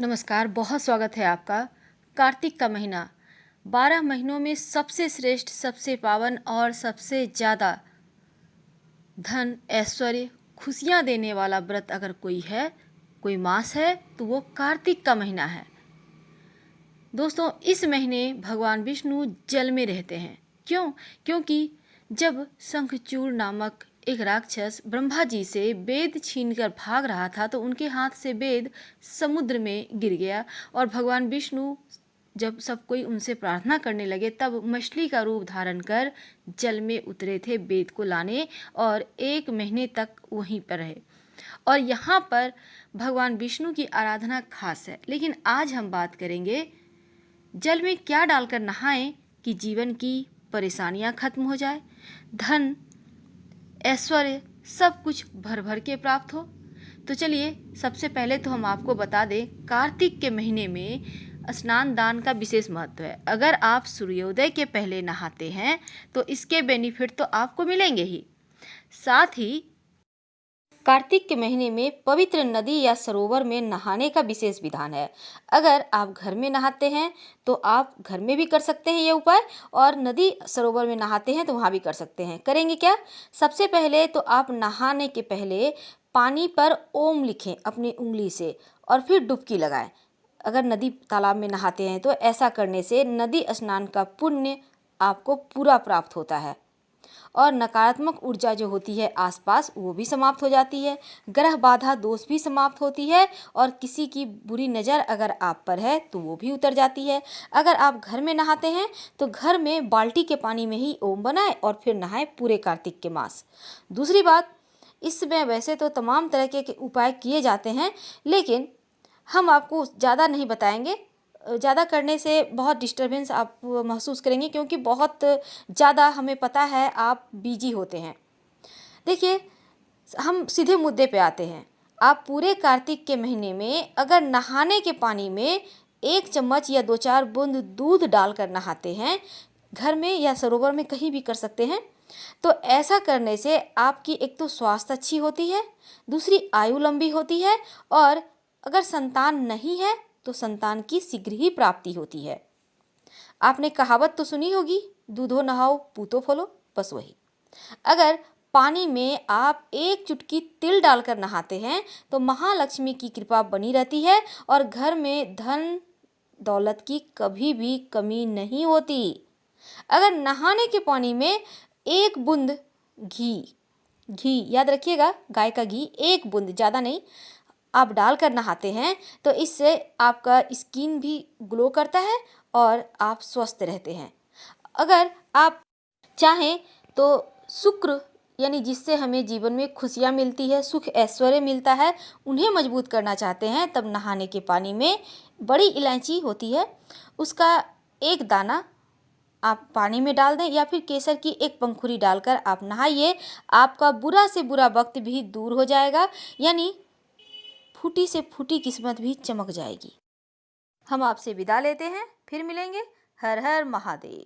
नमस्कार, बहुत स्वागत है आपका। कार्तिक का महीना 12 महीनों में सबसे श्रेष्ठ, सबसे पावन और सबसे ज़्यादा धन, ऐश्वर्य, खुशियाँ देने वाला व्रत अगर कोई है, कोई मास है तो वो कार्तिक का महीना है। दोस्तों, इस महीने भगवान विष्णु जल में रहते हैं। क्यों? क्योंकि जब शंखचूड़ नामक एक राक्षस ब्रह्मा जी से वेद छीनकर भाग रहा था तो उनके हाथ से वेद समुद्र में गिर गया और भगवान विष्णु जब सब कोई उनसे प्रार्थना करने लगे तब मछली का रूप धारण कर जल में उतरे थे वेद को लाने और 1 महीने तक वहीं पर रहे। और यहाँ पर भगवान विष्णु की आराधना खास है। लेकिन आज हम बात करेंगे जल में क्या डालकर नहाएं कि जीवन की परेशानियां खत्म हो जाए, धन, ऐश्वर्य सब कुछ भर भर के प्राप्त हो। तो चलिए, सबसे पहले तो हम आपको बता दें, कार्तिक के महीने में स्नान दान का विशेष महत्व है। अगर आप सूर्योदय के पहले नहाते हैं तो इसके बेनिफिट तो आपको मिलेंगे ही, साथ ही कार्तिक के महीने में पवित्र नदी या सरोवर में नहाने का विशेष विधान है। अगर आप घर में नहाते हैं तो आप घर में भी कर सकते हैं ये उपाय, और नदी सरोवर में नहाते हैं तो वहाँ भी कर सकते हैं। करेंगे क्या? सबसे पहले तो आप नहाने के पहले पानी पर ओम लिखें अपनी उंगली से और फिर डुबकी लगाएं। अगर नदी तालाब में नहाते हैं तो ऐसा करने से नदी स्नान का पुण्य आपको पूरा प्राप्त होता है और नकारात्मक ऊर्जा जो होती है आसपास वो भी समाप्त हो जाती है, ग्रह बाधा दोष भी समाप्त होती है और किसी की बुरी नज़र अगर आप पर है तो वो भी उतर जाती है। अगर आप घर में नहाते हैं तो घर में बाल्टी के पानी में ही ओम बनाएं और फिर नहाएं पूरे कार्तिक के मास। दूसरी बात, इसमें वैसे तो तमाम तरह के उपाय किए जाते हैं, लेकिन हम आपको ज़्यादा नहीं बताएंगे। ज़्यादा करने से बहुत डिस्टरबेंस आप महसूस करेंगे क्योंकि बहुत ज़्यादा हमें पता है आप बिजी होते हैं। देखिए, हम सीधे मुद्दे पे आते हैं। आप पूरे कार्तिक के महीने में अगर नहाने के पानी में 1 चम्मच या 2-4 बूंद दूध डालकर नहाते हैं, घर में या सरोवर में कहीं भी कर सकते हैं, तो ऐसा करने से आपकी एक तो स्वास्थ्य अच्छी होती है, दूसरी आयु लंबी होती है और अगर संतान नहीं है तो संतान की शीघ्र ही प्राप्ति होती है। आपने कहावत तो सुनी होगी, दूधो नहाओ पूतो फलो, बस वही। अगर पानी में आप 1 चुटकी तिल डालकर नहाते हैं तो महालक्ष्मी की कृपा बनी रहती है और घर में धन दौलत की कभी भी कमी नहीं होती। अगर नहाने के पानी में 1 बूंद घी, याद रखिएगा, गाय का घी 1 बूंद, ज़्यादा नहीं, आप डालकर नहाते हैं तो इससे आपका स्किन भी ग्लो करता है और आप स्वस्थ रहते हैं। अगर आप चाहें तो शुक्र, यानी जिससे हमें जीवन में खुशियाँ मिलती है, सुख ऐश्वर्य मिलता है, उन्हें मजबूत करना चाहते हैं तब नहाने के पानी में बड़ी इलायची होती है, उसका 1 दाना आप पानी में डाल दें या फिर केसर की 1 पंखुड़ी डालकर आप नहाइए। आपका बुरा से बुरा वक्त भी दूर हो जाएगा, यानी फूटी से फूटी किस्मत भी चमक जाएगी। हम आपसे विदा लेते हैं, फिर मिलेंगे। हर हर महादेव।